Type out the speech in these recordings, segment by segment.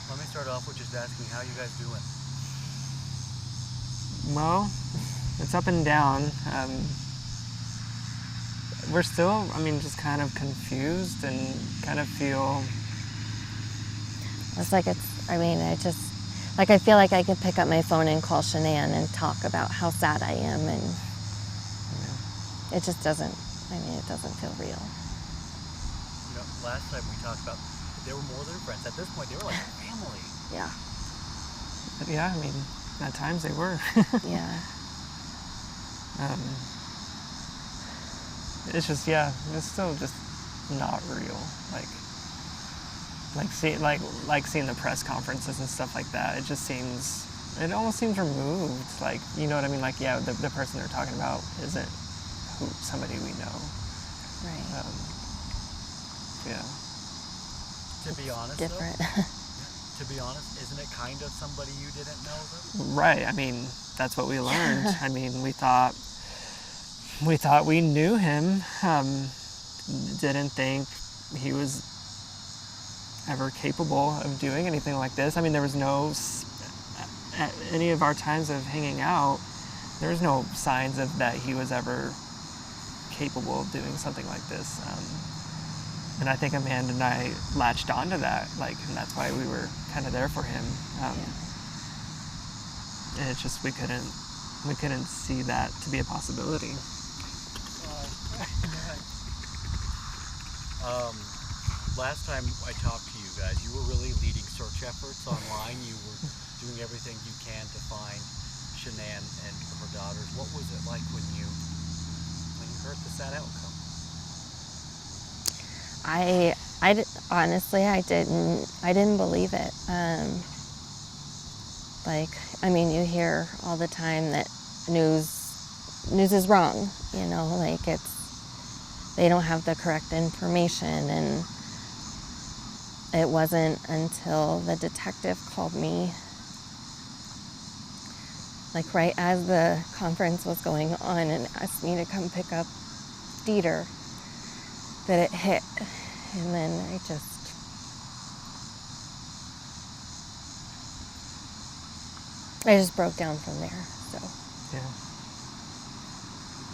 Let me start off with just asking, how you guys doing? Well, it's up and down. We're still, just kind of confused and kind of feel... It's like I feel like I could pick up my phone and call Shanann and talk about how sad I am, and it just doesn't, it doesn't feel real. Last time we talked about, they were more than friends. At this point, they were like family. Yeah. Yeah, at times they were. Yeah. It's just, it's still just not real. Like seeing the press conferences and stuff like that. It almost seems removed. Like, you know what I mean? Like, the person they're talking about isn't somebody we know. Right. Yeah. To be honest, different. To be honest, isn't it kind of somebody you didn't know, though? Right. That's what we learned. We thought we knew him. Didn't think he was ever capable of doing anything like this. There was no, at any of our times of hanging out, there was no signs of that he was ever capable of doing something like this. And I think Amanda and I latched onto that, and that's why we were kind of there for him. And it's just we couldn't see that to be a possibility. Last time I talked to you guys, you were really leading search efforts online. You were doing everything you can to find Shanann and her daughters. What was it like when you heard the sad outcome? Honestly, I didn't believe it. You hear all the time that news is wrong, they don't have the correct information, and it wasn't until the detective called me, right as the conference was going on, and asked me to come pick up Dieter, that it hit. And then I just broke down from there. So. Yeah.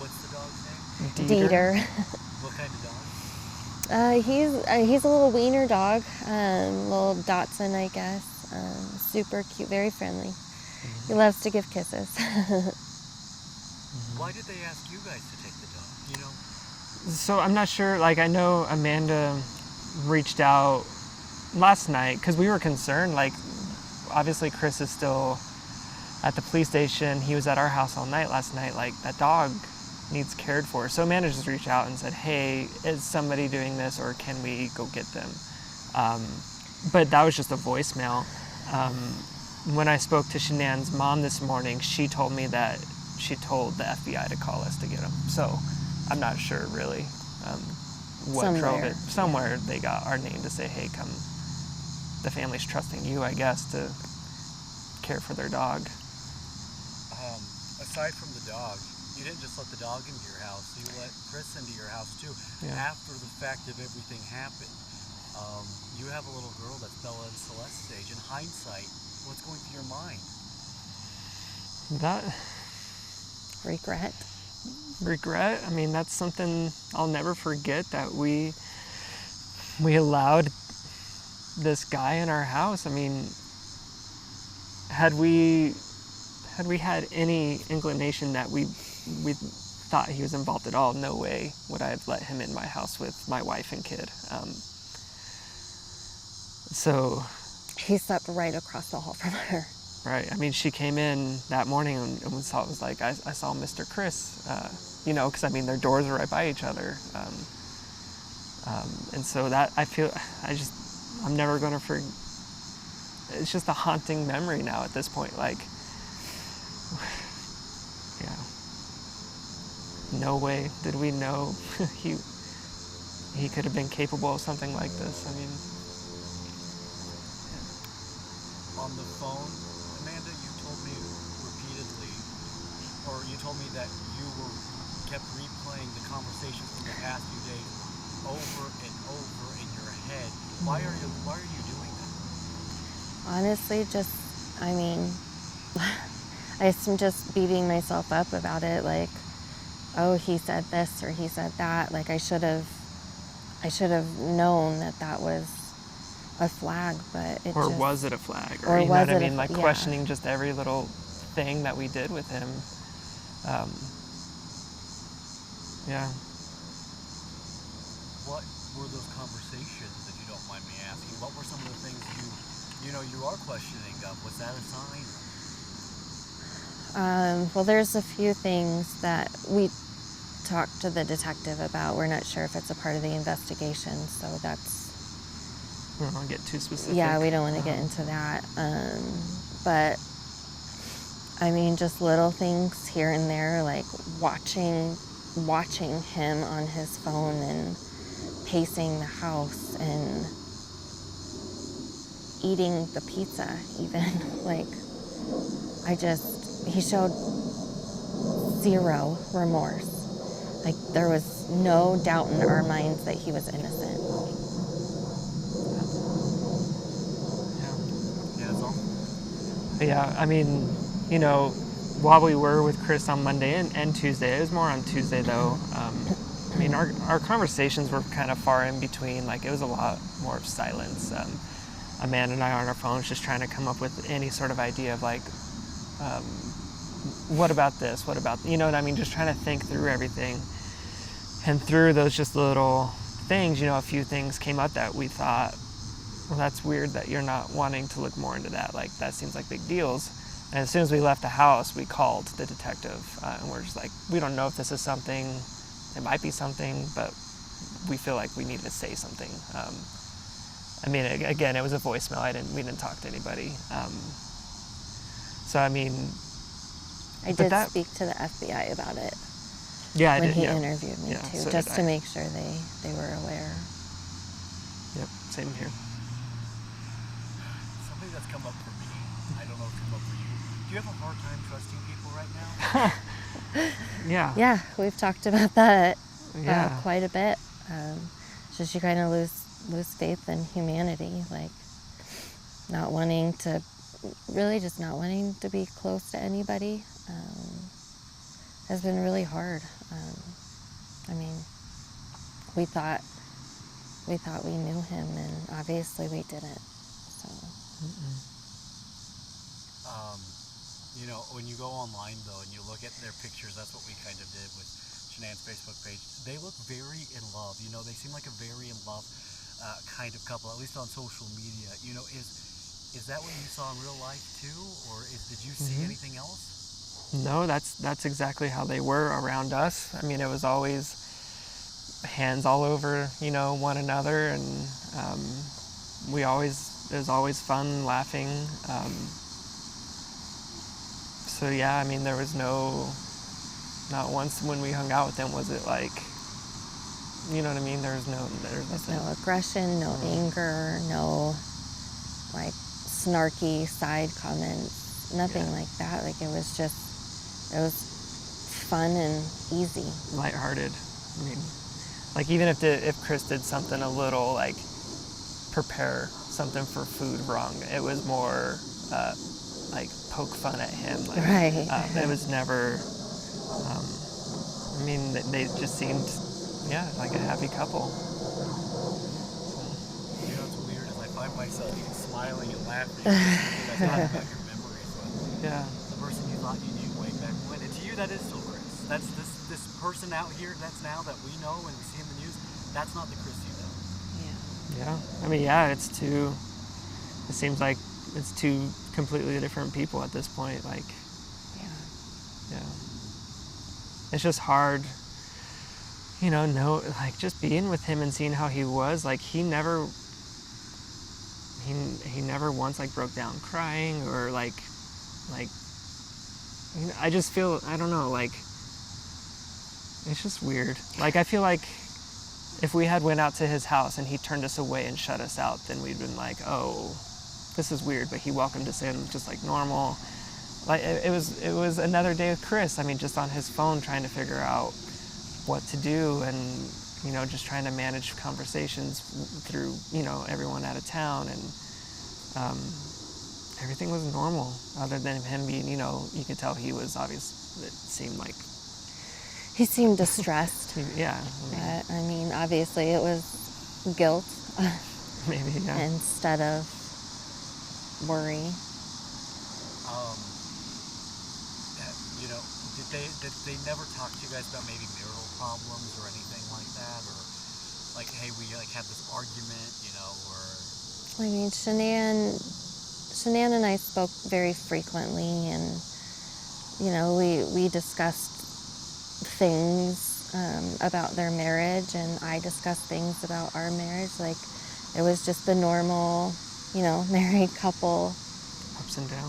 What's the dog's name? Dieter. What kind of dog? He's a little wiener dog, little Dachshund, I guess. Super cute, very friendly. Mm-hmm. He loves to give kisses. Why did they ask you guys to take the dog? So I'm not sure. I know Amanda reached out last night because we were concerned. Obviously Chris is still at the police station. He was at our house all night last night. That dog needs cared for. So Amanda just reached out and said, hey, is somebody doing this, or can we go get them? But that was just a voicemail. When I spoke to Shanann's mom this morning, she told me that she told the FBI to call us to get them. So I'm not sure really what drove it. Somewhere they got our name to say, hey, come. The family's trusting you, I guess, to care for their dog. Aside from the dog, you didn't just let the dog into your house. You let Chris into your house, too. Yeah. After the fact of everything happened, you have a little girl that's Bella and Celeste's age. In hindsight, what's going through your mind? Regret. That's something I'll never forget, that we allowed this guy in our house. Had we had any inclination that we thought he was involved at all, no way would I have let him in my house with my wife and kid. So he slept right across the hall from her. Right. She came in that morning and I saw Mr. Chris, because their doors are right by each other. And so that I'm never going to forget. It's just a haunting memory now at this point. No way did we know he could have been capable of something like this. On the phone, Amanda, you told me repeatedly, or you told me that you kept replaying the conversation from the past few days over and over in your head. Why are you doing that? honestly, just, I mean, I'm just beating myself up about it. Like, oh, he said this or he said that. Like, I should have known that that was a flag, but it Or just, was it a flag? Or you know was what I it a mean? Like yeah. questioning just every little thing that we did with him. Yeah. What were those conversations, if you don't mind me asking? What were some of the things you are questioning of? Was that a sign? Well, there's a few things that we talked to the detective about. We're not sure if it's a part of the investigation, so that's... We don't want to get too specific. Yeah, we don't want to get into that. But, I mean, just little things here and there, like watching him on his phone and pacing the house and eating the pizza even. Like, he showed zero remorse. Like, there was no doubt in our minds that he was innocent. Yeah, that's all. Yeah, I mean, you know, while we were with Chris on Monday and Tuesday, it was more on Tuesday though. I mean, our conversations were kind of far in between. Like, it was a lot more of silence. Amanda and I on our phones just trying to come up with any sort of idea of like, what about this? What about, you know what I mean? Just trying to think through everything. And through those just little things, you know, a few things came up that we thought, well, that's weird that you're not wanting to look more into that. Like, that seems like big deals. And as soon as we left the house, we called the detective. And we're just like, we don't know if this is something. It might be something, but we feel like we need to say something. I mean, again, it was a voicemail. We didn't talk to anybody. So, I mean... I did speak to the FBI about it. Yeah, I when did. he Yeah. interviewed me too, so just to make sure they were aware. Yep, same here. Something that's come up for me, I don't know if it's come up for you. Do you have a hard time trusting people right now? Yeah. Yeah, we've talked about that Yeah. quite a bit. Just you kind of lose faith in humanity, like not wanting to be close to anybody. Has been really hard. I mean, we thought we knew him, and obviously we didn't. So. You know, when you go online though and you look at their pictures, that's what we kind of did with Shanann's Facebook page. They look very in love. You know, they seem like a very in love kind of couple, at least on social media. You know, is that what you saw in real life too, or did you see anything else? No, that's exactly how they were around us. I mean, it was always hands all over, you know, one another, and it was always fun, laughing. So yeah, I mean, there was not once when we hung out with them was it like, you know what I mean? There's nothing. No aggression, no anger, no like snarky side comments, nothing like that. Like, it was fun and easy. Lighthearted. I mean, like, even if Chris did something a little, like, prepare something for food wrong, it was more, like, poke fun at him. Like, right. It was never, I mean, they just seemed, like a happy couple. You know what's weird is I find myself smiling and laughing because I thought about your memories. Yeah. The person you thought you knew way back when. And to you, that is still Chris. That's this person out here that's now that we know and we see in the news. That's not the Chris you know. Yeah. I mean, it seems like it's two completely different people at this point. Like, yeah. It's just hard, you know, like, just being with him and seeing how he was. Like, he never once, like, broke down crying or, like, you know, I just feel, I don't know, like, it's just weird. Like, I feel like if we had went out to his house and he turned us away and shut us out, then we'd been like, oh, this is weird, but he welcomed us in just like normal. Like, it was another day with Chris. I mean, just on his phone trying to figure out what to do and, you know, just trying to manage conversations through, you know, everyone out of town. And everything was normal, other than him being, you know, you could tell he was obvious. It seemed like He seemed distressed. yeah. But, I mean, obviously it was guilt Maybe, yeah. instead of worry. You know, did they never talk to you guys about maybe marital problems or anything like that, or like, hey, we like had this argument, you know, or? I mean, Shanann and I spoke very frequently, and you know, we discussed things about their marriage, and I discussed things about our marriage. Like, it was just the normal, you know, married couple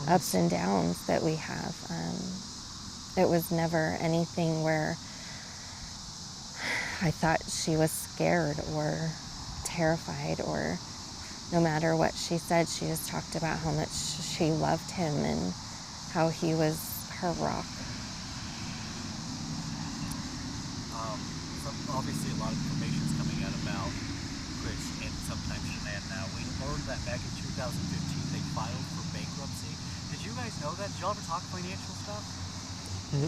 Ups and downs that we have. It was never anything where I thought she was scared or terrified, or no matter what she said, she just talked about how much she loved him and how he was her rock. So obviously a lot of information is coming out about Chris and sometimes Shanann now. We learned that back in 2015 they filed for bankruptcy. Did you guys know that? Did y'all ever talk financial stuff?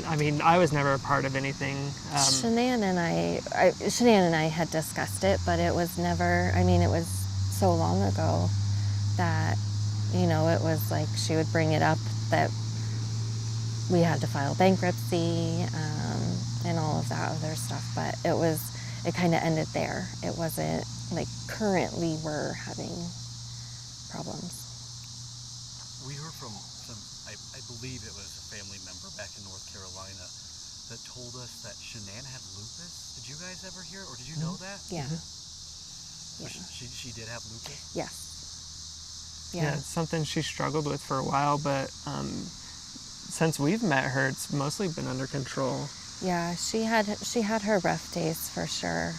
I mean, I was never a part of anything. Shanann and I had discussed it, but it was never, I mean, it was so long ago that, you know, it was like she would bring it up that we had to file bankruptcy and all of that other stuff, but it kind of ended there. It wasn't like currently we're having problems. We heard from some, I believe it was a family member back in North Carolina that told us that Shanann had lupus. Did you guys ever hear, or did you know that? Yeah. So she did have lupus? Yes. Yeah, it's something she struggled with for a while, but since we've met her, it's mostly been under control. Yeah, she had her rough days for sure,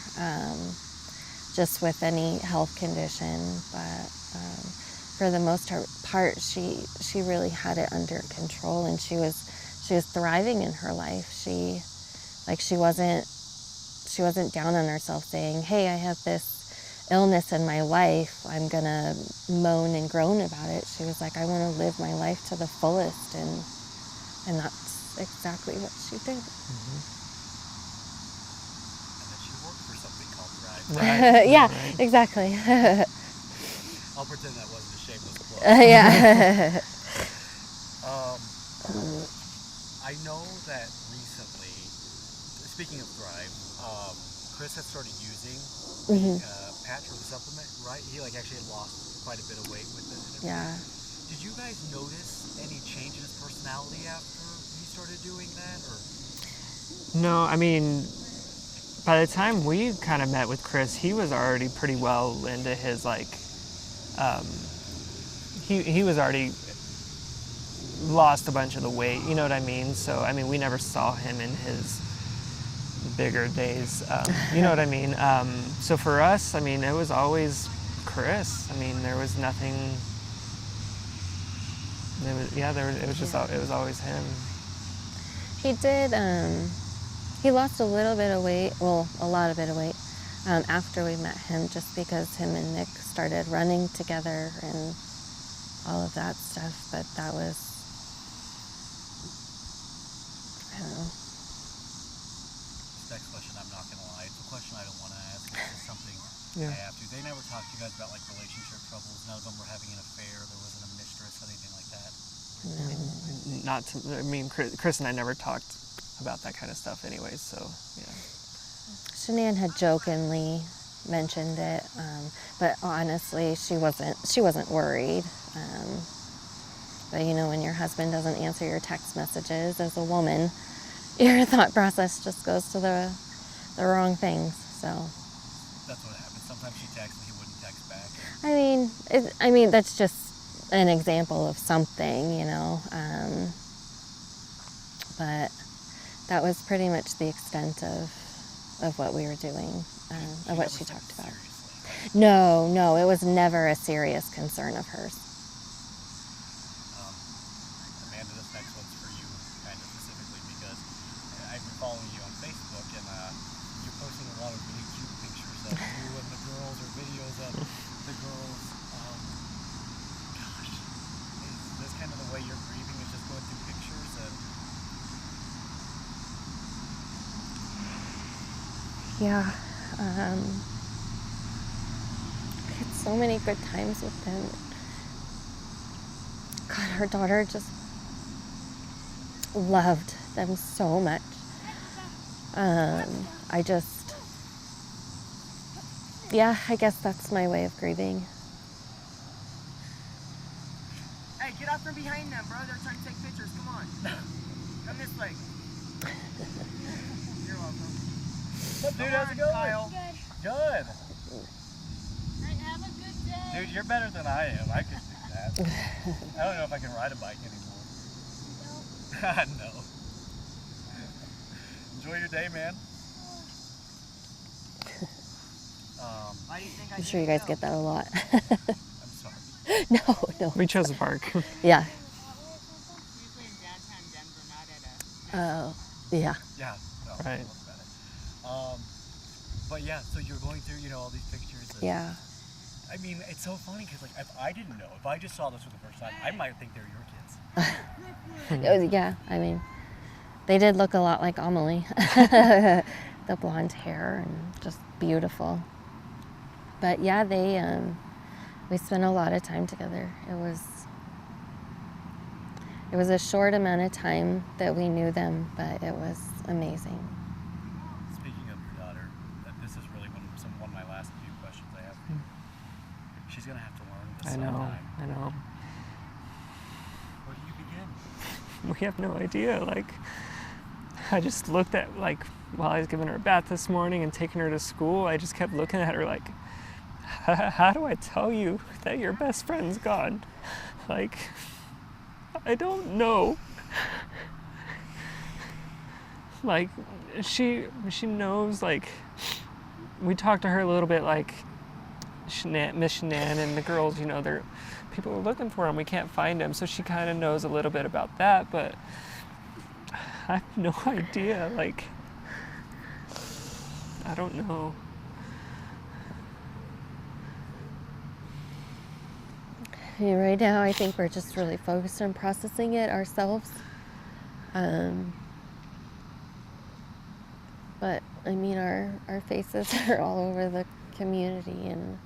just with any health condition, but for the most part, she really had it under control, and she was thriving in her life. She wasn't down on herself saying, "Hey, I have this illness in my life, I'm gonna moan and groan about it." She was like, "I want to live my life to the fullest," and that's exactly what she did. Mm-hmm. And then she worked for something called Thrive. Right. Yeah, right. exactly. I'll pretend that wasn't a shameless plug. Yeah. I know that recently, speaking of Thrive, Chris had started using the patch or the supplement, right? He actually had lost quite a bit of weight with it. Yeah. Did you guys notice any change in his personality after he started doing that, or? No, I mean, by the time we kind of met with Chris, he was already pretty well into his he was already lost a bunch of the weight, you know what I mean? So, I mean, we never saw him in his bigger days, you know what I mean? So for us, I mean, it was always Chris. I mean, there was nothing, it was always him. He did, he lost a little bit of weight, well, a lot of bit of weight, after we met him, just because him and Nick started running together and all of that stuff, but that was, I don't know. This next question, I'm not going to lie, it's a question I don't want to ask, it's just something Yeah. I have to. They never talked to you guys about relationship troubles, none of them were having an affair, there wasn't a mistress, anything like that? I mean, Chris and I never talked about that kind of stuff anyways, so, yeah. Shanann had jokingly mentioned it, but honestly, she wasn't worried. But you know, when your husband doesn't answer your text messages as a woman, your thought process just goes to the wrong things. So That's what happened. Sometimes she texted and he wouldn't text back. I mean, that's just an example of something, you know. But that was pretty much the extent of what we were doing, of what she talked about. Seriously. No, it was never a serious concern of hers. Amanda, this next one's for you, kind of specifically, because I've been following you on Facebook, and you're posting a lot of really cute pictures of you and the girls, or videos of the girls. Gosh, Yeah. I had so many good times with them. God, her daughter just loved them so much. I just, yeah, I guess that's my way of grieving. Hey, get out from behind them, bro. They're trying to take pictures. Come on. Come this way. You're welcome. What's up, dude? How's it going? Kyle. Good. Hey, have a good day. Dude, you're better than I am. I could do that. I don't know if I can ride a bike anymore. No. Enjoy your day, man. Why do you think I'm sure you guys get that a lot. I'm sorry. No. We chose a park. Yeah. Usually in downtown Denver, not at a. Oh, yeah. Yeah. No, Right. that's about it. But yeah, so you're going through, all these pictures. And, Yeah. I mean, it's so funny because, like, if I didn't know, if I just saw this for the first time, I might think they're your kids. Yeah, I mean, they did look a lot like Amelie. The blonde hair and just beautiful. But yeah, we spent a lot of time together. It was a short amount of time that we knew them, but it was amazing. Speaking of your daughter, this is really one of my last few questions I have for you. She's going to have to learn this sometime. I know. Where do you begin? We have no idea. Like, I just looked at, like, while I was giving her a bath this morning and taking her to school, I just kept looking at her like, how do I tell you that your best friend's gone? Like, I don't know. Like, she knows, like, we talked to her a little bit, like, Miss Shanann and the girls, they're, people are looking for them, we can't find them, so she kind of knows a little bit about that, but I have no idea, like, I don't know. Right now, I think we're just really focused on processing it ourselves. But I mean, our faces are all over the community, and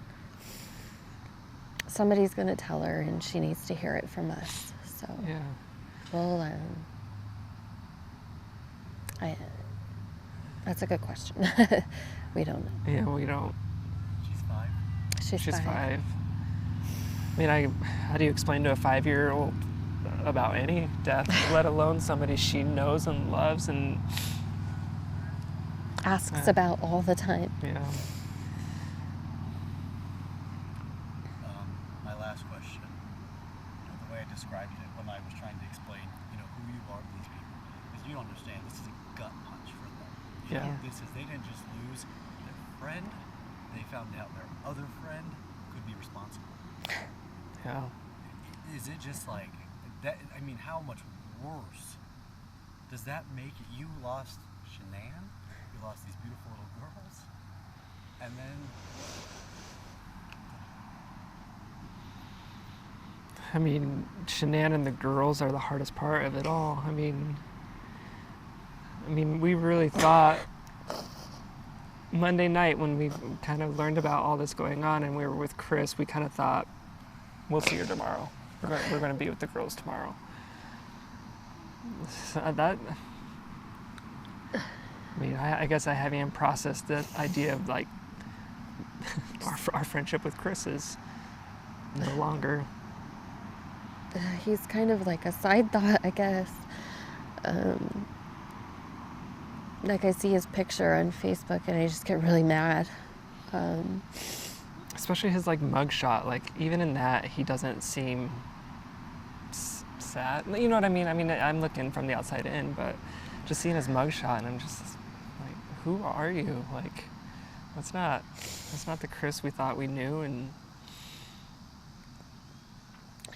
somebody's going to tell her, and she needs to hear it from us. So Yeah. we'll. That's a good question. We don't know. Yeah, we don't. She's 5? She's 5. I mean, how do you explain to a 5-year-old about any death, let alone somebody she knows and loves and Asks about all the time. yeah. My last question. The way I described it when I was trying to explain, who you are to these people, because you understand this is a gut punch for them. Yeah. They didn't just lose their friend; they found out their other friend could be responsible. Yeah. Is it just like that? I mean, how much worse does that make it? You lost Shanann, you lost these beautiful little girls, and then I mean, Shanann and the girls are the hardest part of it all. I mean, we really thought Monday night when we kind of learned about all this going on and we were with Chris, we kind of thought, we'll see her tomorrow. We're going to be with the girls tomorrow. So I guess I haven't even processed the idea of, like, our friendship with Chris is no longer. He's kind of like a side thought, I guess. Like, I see his picture on Facebook and I just get really mad. Especially his, like, mugshot. Like, even in that, he doesn't seem sad. You know what I mean? I mean, I'm looking from the outside in, but just seeing his mugshot, and I'm just like, who are you? Like, that's not the Chris we thought we knew. And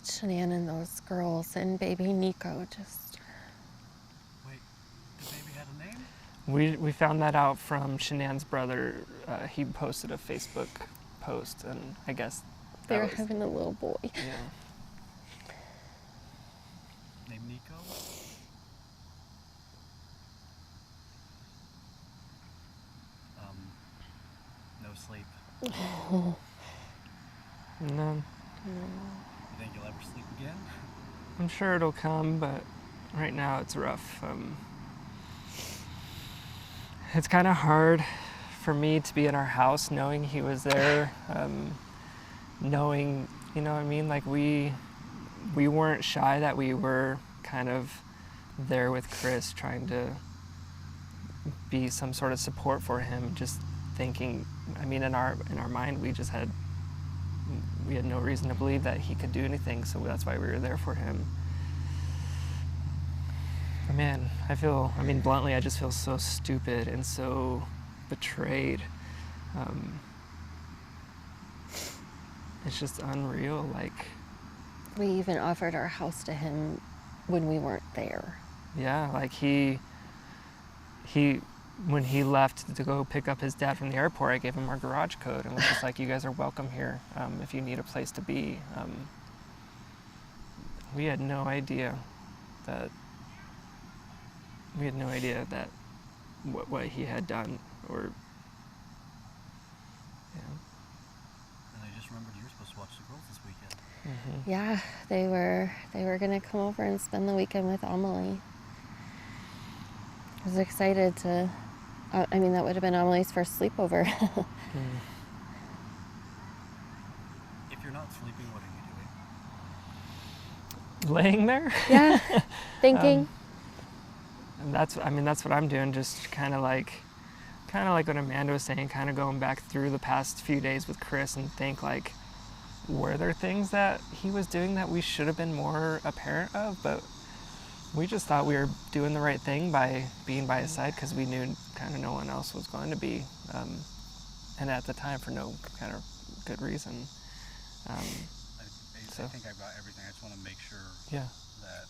Shanann and those girls and baby Nico just. wait, the baby had a name? we found that out from Shanann's brother. He posted a Facebook post, and I guess They were having a little boy. Yeah. Named Nico? sleep? No, You think you'll ever sleep again? I'm sure it'll come, but right now it's rough. It's kind of hard for me to be in our house knowing he was there, knowing, you know what I mean? Like we weren't shy that we were kind of there with Chris trying to be some sort of support for him, just thinking, I mean, in our mind, we had no reason to believe that he could do anything, so that's why we were there for him. But man, bluntly, I just feel so stupid and so betrayed. It's just unreal, like... We even offered our house to him when we weren't there. Yeah, like when he left to go pick up his dad from the airport, I gave him our garage code and was just like, you guys are welcome here if you need a place to be. We had no idea that what he had done, or And I just remembered you were supposed to watch the girls this weekend. Mm-hmm. Yeah, they were gonna come over and spend the weekend with Amelie. I was excited to. That would have been Amelie's first sleepover. If you're not sleeping, what are you doing? Laying there. Yeah, thinking. And that's what I'm doing. Just kind of like what Amanda was saying. Kind of going back through the past few days with Chris and think like, were there things that he was doing that we should have been more apparent of? But we just thought we were doing the right thing by being by his side because we knew kind of no one else was going to be, and at the time for no kind of good reason. I think I've got everything. I just want to make sure Yeah. that.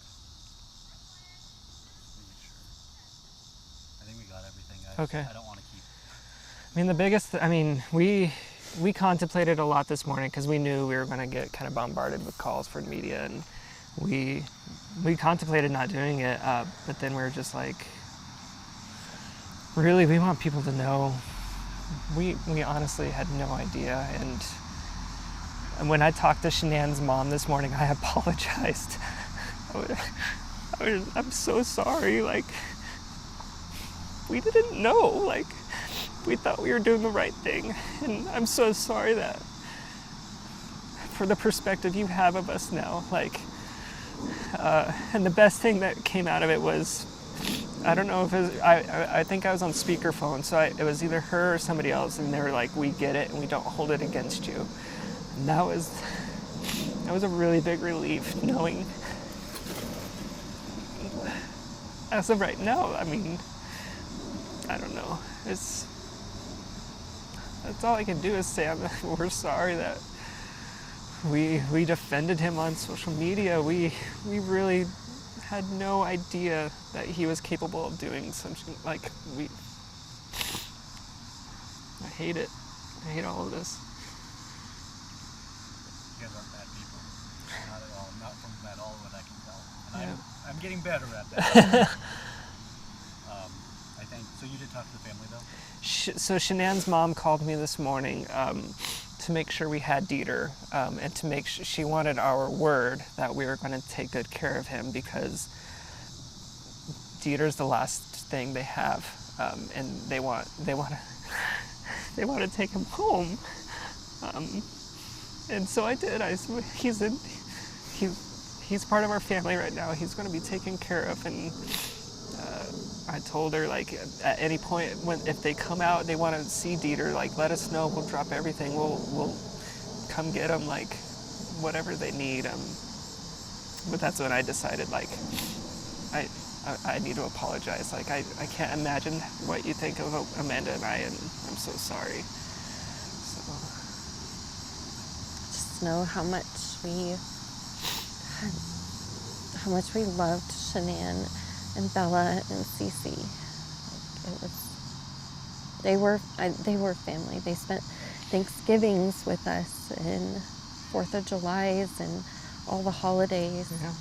I think we got everything. Okay. I don't want to keep. We contemplated a lot this morning because we knew we were going to get kind of bombarded with calls for media, and we contemplated not doing it, but then we were just like, really, we want people to know. We honestly had no idea, and when I talked to Shanann's mom this morning, I apologized. I'm so sorry, like, we didn't know, like, we thought we were doing the right thing, and I'm so sorry that for the perspective you have of us now, like, and the best thing that came out of it was, I don't know if it was, I think I was on speakerphone, so it was either her or somebody else, and they were like, we get it and we don't hold it against you. And that was a really big relief, knowing as of right now, I don't know, that's all I can do is say we're sorry that we defended him on social media. We really had no idea that he was capable of doing something like I hate it. I hate all of this. You guys aren't bad people. Not at all. Not from at all what I can tell. And I'm getting better at that. I think. So you did talk to the family though? So Shanann's mom called me this morning to make sure we had Dieter, and to make sure she wanted our word that we were going to take good care of him, because Dieter's the last thing they have, and they want to take him home. And so I did. He's part of our family right now. He's going to be taken care of, and I told her, like, at any point if they come out, they want to see Dieter, like, let us know. We'll drop everything. We'll come get him, like, whatever they need. But that's when I decided, like, I need to apologize. Like, I can't imagine what you think of Amanda and I, and I'm so sorry. So Just know how much we loved Shanann and Bella and Cece. They were family. They spent Thanksgivings with us and 4th of Julys and all the holidays. yeah.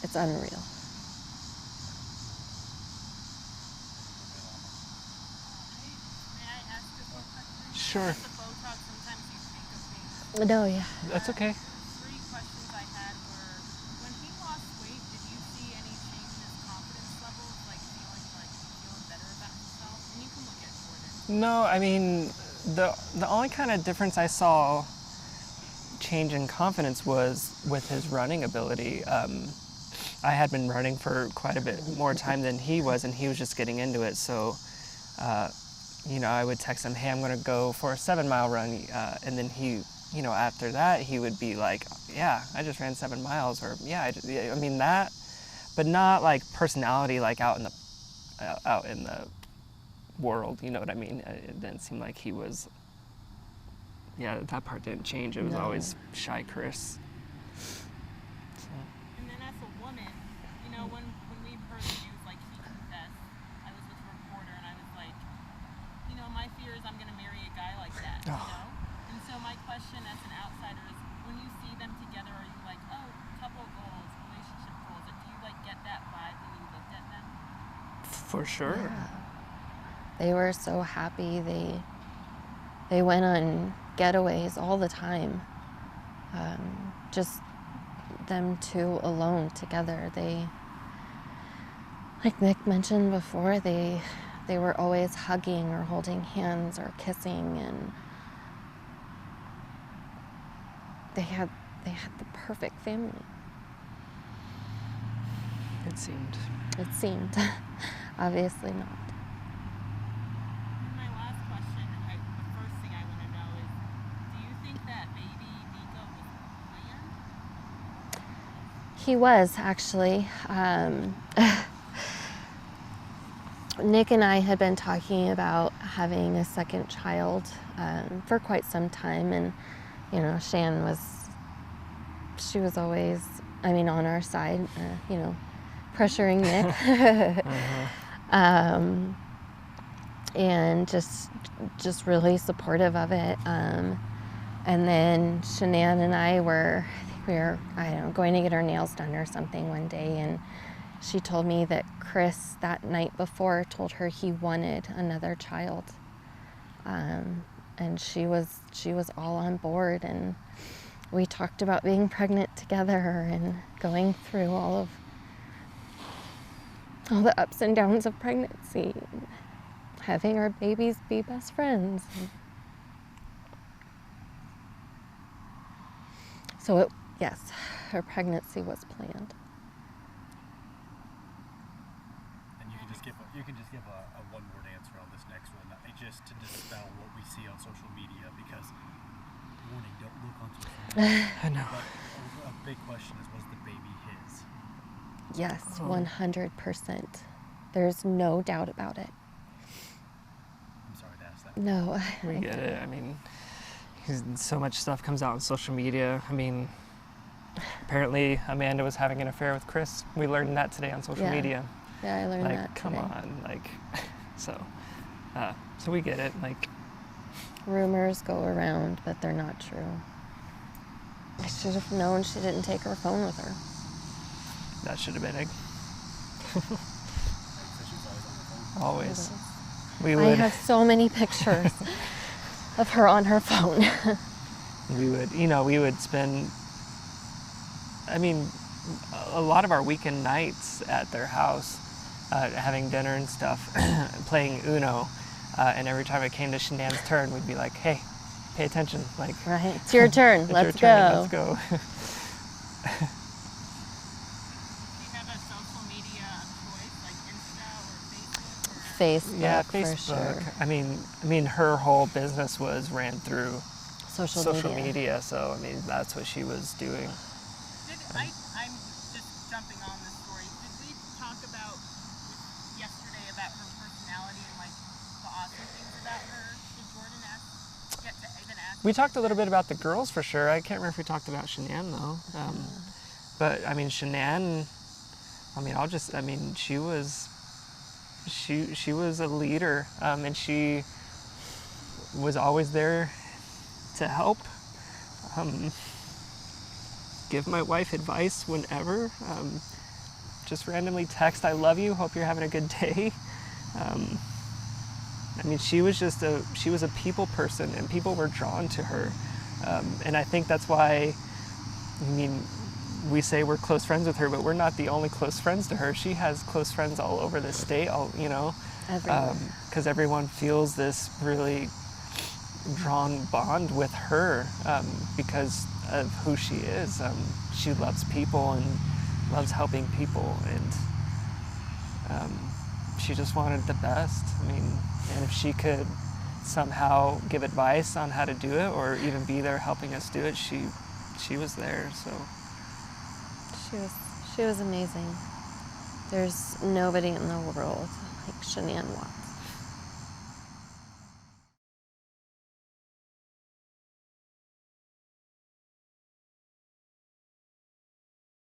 It's unreal. sure. With the Botox, sometimes you think of things. Oh, No, yeah. That's okay. 3 questions I had were, when he lost weight, did you see any change in his confidence levels, like feeling better about himself? And you can look at Jordan. No, I mean, the only kind of difference I saw change in confidence was with his running ability. I had been running for quite a bit more time than he was, and he was just getting into it. So, I would text him, hey, I'm going to go for a 7-mile run. And then he, after that, he would be like, yeah, I just ran 7 miles. Or, yeah, I mean, that, but not like personality, like out in the world, you know what I mean? It didn't seem like he was, that part didn't change. It was No. always shy Chris. And then as a woman, when we heard the news, like he confessed, I was with a reporter and I was like, my fear is I'm going to marry a guy like that, And so my question as an outsider is, when you see them together, are you like, oh, couple goals, relationship goals? Do you get that vibe when you looked at them? For sure. Yeah. They were so happy. They went on getaways all the time. Just them two alone together. They, like Nick mentioned before, they were always hugging or holding hands or kissing, and they had the perfect family. It seemed. It seemed. Obviously not. My last question, the first thing I want to know is, do you think that baby Nico was planned? He was, actually. Nick and I had been talking about having a second child for quite some time, and Shan was always, on our side, pressuring Nick. And just really supportive of it. And then Shanann and I were going to get our nails done or something one day, and she told me that Chris that night before told her he wanted another child. And she was all on board, and we talked about being pregnant together and going through all the ups and downs of pregnancy, and having our babies be best friends. So yes, her pregnancy was planned. And you can just give a one-word answer on this next one, just to dispel what we see on social media, because, warning, don't look on social media. I know. But a big question is, was the baby his? Yes, 100%. There's no doubt about it. I'm sorry to ask that. No. We get it. So much stuff comes out on social media. Apparently Amanda was having an affair with Chris. We learned that today on social media. Yeah, I learned that come today. on, so we get it. Rumors go around, but they're not true. I should have known she didn't take her phone with her. That should have been it. So she's always on the phone. Always. We I would. have so many pictures of her on her phone. We would spend, a lot of our weekend nights at their house, having dinner and stuff, playing Uno, and every time it came to Shanann's turn, we'd be like, hey, pay attention. Right, it's your turn. It's Let's your turn. go. Let's go. Do you have a social media of choice, like Insta or Facebook? Or Facebook, Yeah, for Facebook. sure. Her whole business ran through Social media. media, so that's what she was doing. I'm just jumping on this story. Did we talk about yesterday about her personality and the awesome things about her? Did Jordan get to even ask? We talked a little bit about the girls for sure. I can't remember if we talked about Shanann though. But Shanann, she was a leader, and she was always there to help. Give my wife advice whenever. Just randomly text, I love you, hope you're having a good day. I mean, she was a people person, and people were drawn to her. And I think that's why, I mean, we say we're close friends with her, but we're not the only close friends to her. She has close friends all over the state, because everyone feels this really drawn bond with her because of who she is. She loves people and loves helping people, and she just wanted the best. I mean, and if she could somehow give advice on how to do it, or even be there helping us do it, she was there. So She was amazing. There's nobody in the world like Shanann Watts.